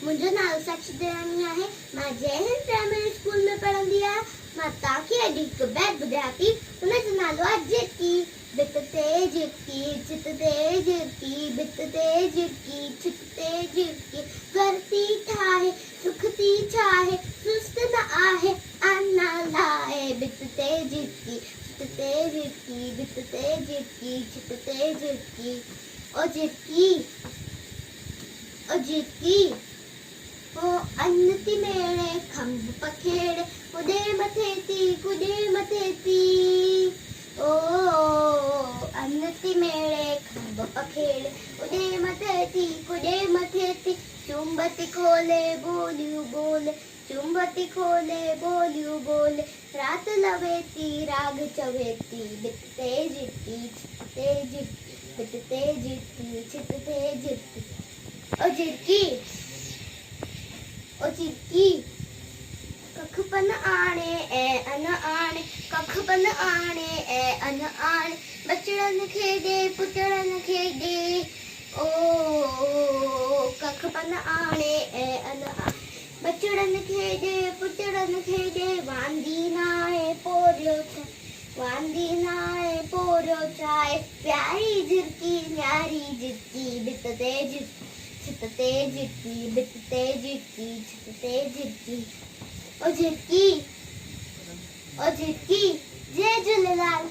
मुंहिंजो नालो साक्षी देवानी आहे। मां जय हिंद प्राइमरी स्कूल में पढ़ंदी आहियां। मां तव्हांखे अॼु हिकु बैत ॿुधायां थी। हुनजो नालो आहे झिरकी। भित ते झिरकी, छित ते झिरकी, भित ते झिरकी, छित ते झिरकी। घर थी ठाहे, सुख थी छाहे, सुस्त न आहे अन्ना लाहे। भित ते झिरकी, छित ते झिरकी, भित ते झिरकी, छित ते झिरकी। ओ झिरकी, ओ झिरकी, ओ अन्न थी मेड़े, खंभ पखेड़े, कुॾे मथे थी, कुॾे मथे थी। ओ अन्न थी मेड़े, खंभ पखेड़े, कुॾे मथे थी, कुॾे मथे थी। चुंब थी खोले, ॿोलियूं ॿोले, चुंब थी खोले, ॿोलियूं ॿोले। रात लवे थी, राग चवे थी। भित ते झिरकी, छित ते झिरकी, भित ते झिरकी, छित ते झिरकी। ओ झिरकी, ओ झिरकी, कख पन आणे ऐं अन आणे, कख पन आणे ऐं अन आणे। बचड़नि खे ॾे, पुटड़नि खे ॾे। ओ कख पन आणे ऐं अन आणे। बचड़नि खे ॾे, पुटड़नि खे ॾे। वांदी नाहे पोरियो छाहे, वांदी नाहे पोरियो छाहे। प्यारी झिरकी, न्यारी झिरकी, भित ते झिरकी, छित ते झिरकी, भित ते झिरकी, छित ते झिरकी। ओ झिरकी, ओ झिरकी, जय झूलेलाल।